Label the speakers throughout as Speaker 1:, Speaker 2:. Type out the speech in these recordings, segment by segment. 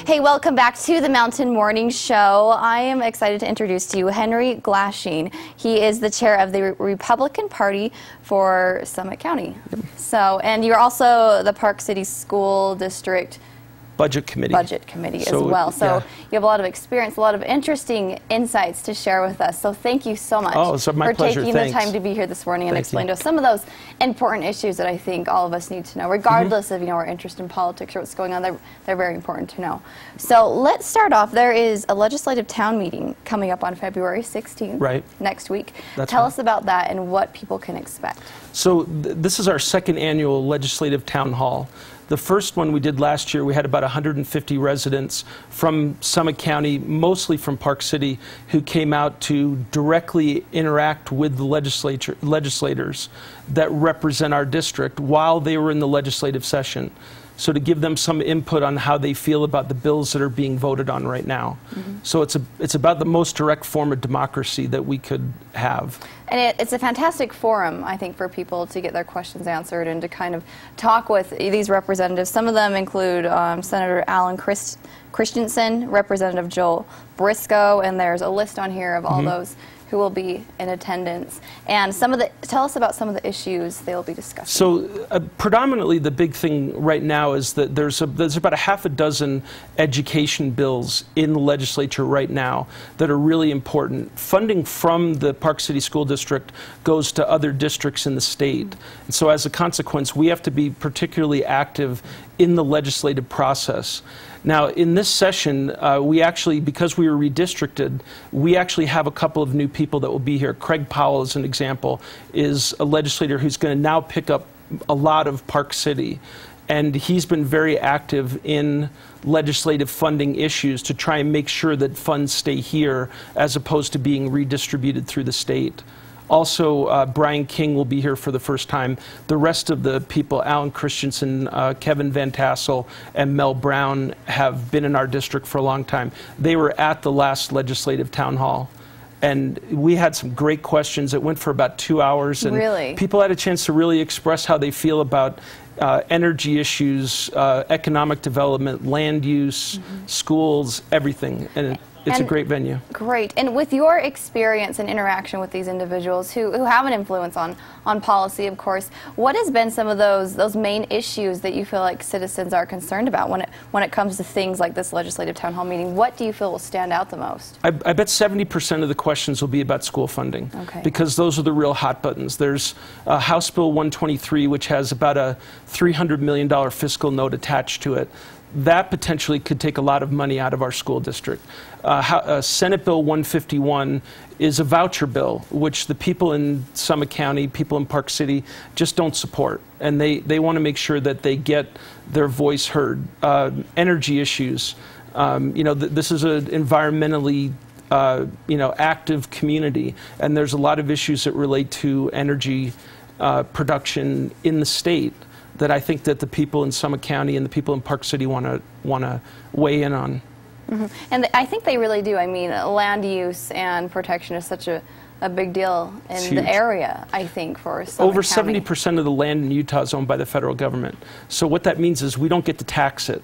Speaker 1: Hey, welcome back to the Mountain Morning Show. I am excited to introduce to you Henry Glasheen. He is the chair of the Republican Party for Summit County. So, and you're also the Park City School District
Speaker 2: Budget Committee
Speaker 1: as well. So
Speaker 2: yeah.
Speaker 1: You have a lot of experience, a lot of interesting insights to share with us. So thank you so much
Speaker 2: for taking
Speaker 1: the time to be here this morning and explain to us some of those important issues that I think all of us need to know, regardless of our interest in politics or what's going on. They're very important to know. So let's start off. There is a legislative town meeting coming up on February 16th, next week. Tell us about that and what people can expect.
Speaker 2: So this is our second annual legislative town hall. The first one we did last year, we had about 150 residents from Summit County, mostly from Park City, who came out to directly interact with the legislators that represent our district while they were in the legislative session. So to give them some input on how they feel about the bills that are being voted on right now. So it's about the most direct form of democracy that we could have.
Speaker 1: And it's a fantastic forum, I think, for people to get their questions answered and to kind of talk with these representatives. Some of them include Senator Alan Christensen, Representative Joel Briscoe, and there's a list on here of all those who will be in attendance. And tell us about some of the issues they'll be discussing.
Speaker 2: So predominantly the big thing right now is that there's about a half a dozen education bills in the legislature right now that are really important. Funding from the Park City School District goes to other districts in the state. And so as a consequence, we have to be particularly active in the legislative process. Now, in this session, we actually, because we were redistricted, we actually have a couple of new people that will be here. Craig Powell, as an example, is a legislator who's going to now pick up a lot of Park City. And he's been very active in legislative funding issues to try and make sure that funds stay here as opposed to being redistributed through the state. Also, Brian King will be here for the first time. The rest of the people, Alan Christensen, Kevin Van Tassel, and Mel Brown, have been in our district for a long time. They were at the last legislative town hall. And we had some great questions. It went for about 2 hours. And people had a chance to really express how they feel about energy issues, economic development, land use, schools, everything. And it's a great venue.
Speaker 1: Great. And with your experience and interaction with these individuals who have an influence on policy, of course, what has been some of those main issues that you feel like citizens are concerned about when it comes to things like this legislative town hall meeting? What do you feel will stand out the most?
Speaker 2: I bet 70% of the questions will be about school funding, because those are the real hot buttons. There's House Bill 123, which has about a $300 million fiscal note attached to it. That potentially could take a lot of money out of our school district. Senate Bill 151 is a voucher bill, which the people in Summit County, people in Park City, just don't support. And they want to make sure that they get their voice heard. Energy issues. This is an environmentally active community, and there's a lot of issues that relate to energy production in the state that I think that the people in Summit County and the people in Park City want to weigh in on.
Speaker 1: And I think they really do. I mean, land use and protection is such a big deal in the area, I think, for Summit
Speaker 2: Over
Speaker 1: County.
Speaker 2: 70% of the land in Utah is owned by the federal government. So what that means is we don't get to tax it.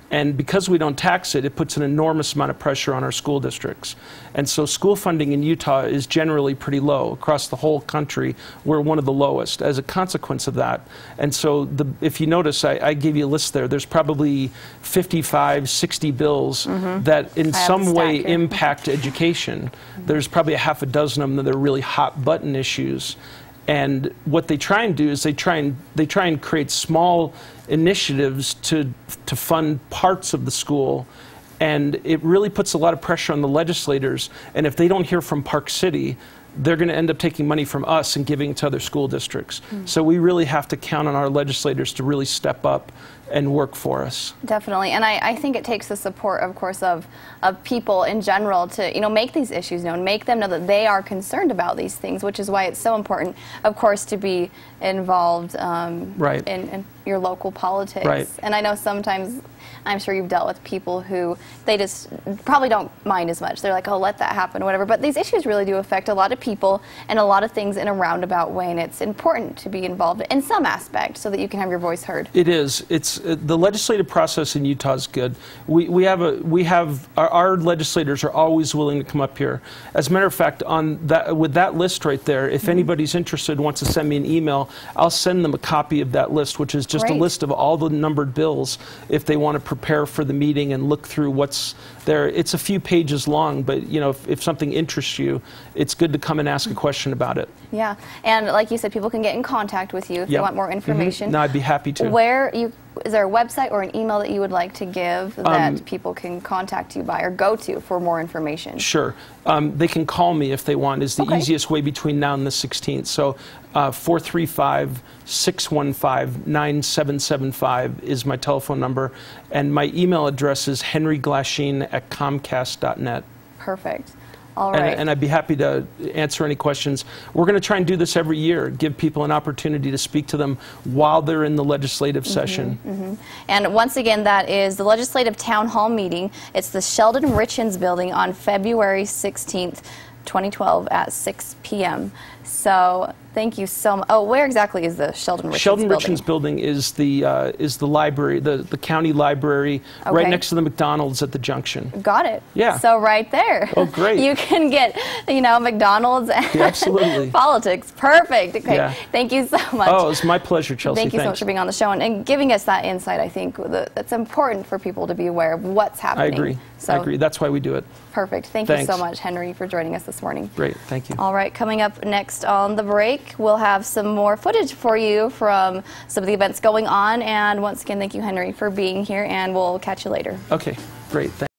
Speaker 2: And because we don't tax it, it puts an enormous amount of pressure on our school districts. And so school funding in Utah is generally pretty low. Across the whole country, we're one of the lowest as a consequence of that. And so if you notice, I gave you a list there. There's probably 55, 60 bills that in some way impact education. There's probably a half a dozen of them that are really hot button issues. And what they try and do is they try and create small initiatives to fund parts of the school, and it really puts a lot of pressure on the legislators. And if they don't hear from Park City, they're going to end up taking money from us and giving it to other school districts. So we really have to count on our legislators to really step up and work for us.
Speaker 1: Definitely, and I think it takes the support, of course, of people in general to make these issues known, make them know that they are concerned about these things, which is why it's so important, of course, to be involved in your local politics. And I know sometimes I'm sure you've dealt with people who they just probably don't mind as much. They're like, oh, let that happen, or whatever. But these issues really do affect a lot of people and a lot of things in a roundabout way, and it's important to be involved in some aspect so that you can have your voice heard.
Speaker 2: It is. It's the legislative process in Utah is good. Our legislators are always willing to come up here. As a matter of fact, with that list right there, if anybody's interested, wants to send me an email, I'll send them a copy of that list, which is just a list of all the numbered bills if they want to prepare for the meeting and look through what's there. It's a few pages long, but you know, if something interests you, it's good to come and ask a question about it.
Speaker 1: Yeah, and like you said, people can get in contact with you if they want more information.
Speaker 2: No, I'd be happy to.
Speaker 1: Is there a website or an email that you would like to give that people can contact you by or go to for more information? Sure.
Speaker 2: They can call me if they want, is the easiest way between now and the 16th. So 435-615-9775 is my telephone number, and my email address is henryglasheen@comcast.net.
Speaker 1: Perfect. All right.
Speaker 2: And I'd be happy to answer any questions. We're going to try and do this every year, give people an opportunity to speak to them while they're in the legislative session.
Speaker 1: And once again, that is the Legislative Town Hall meeting. It's the Sheldon Richens building on February 16th, 2012 at 6 p.m. So thank you so much. Oh, where exactly is the Sheldon Richens building?
Speaker 2: Sheldon Richens building is the library, the county library, right next to the McDonald's at the junction.
Speaker 1: Got it.
Speaker 2: Yeah.
Speaker 1: So right there.
Speaker 2: Oh, great.
Speaker 1: You can get, you know, McDonald's and
Speaker 2: absolutely.
Speaker 1: Politics. Perfect. Okay.
Speaker 2: Yeah.
Speaker 1: Thank you so much.
Speaker 2: Oh, it's my pleasure, Chelsea.
Speaker 1: Thank you so much for being on the show and giving us that insight. I think that's important for people to be aware of what's happening.
Speaker 2: I agree. So, I agree. That's why we do it.
Speaker 1: Perfect. Thank you so much, Henry, for joining us this morning.
Speaker 2: Great. Thank you.
Speaker 1: All right. Coming up next on the break, we'll have some more footage for you from some of the events going on. And once again, thank you, Henry, for being here, and we'll catch you later.
Speaker 2: Okay. Great. Thanks.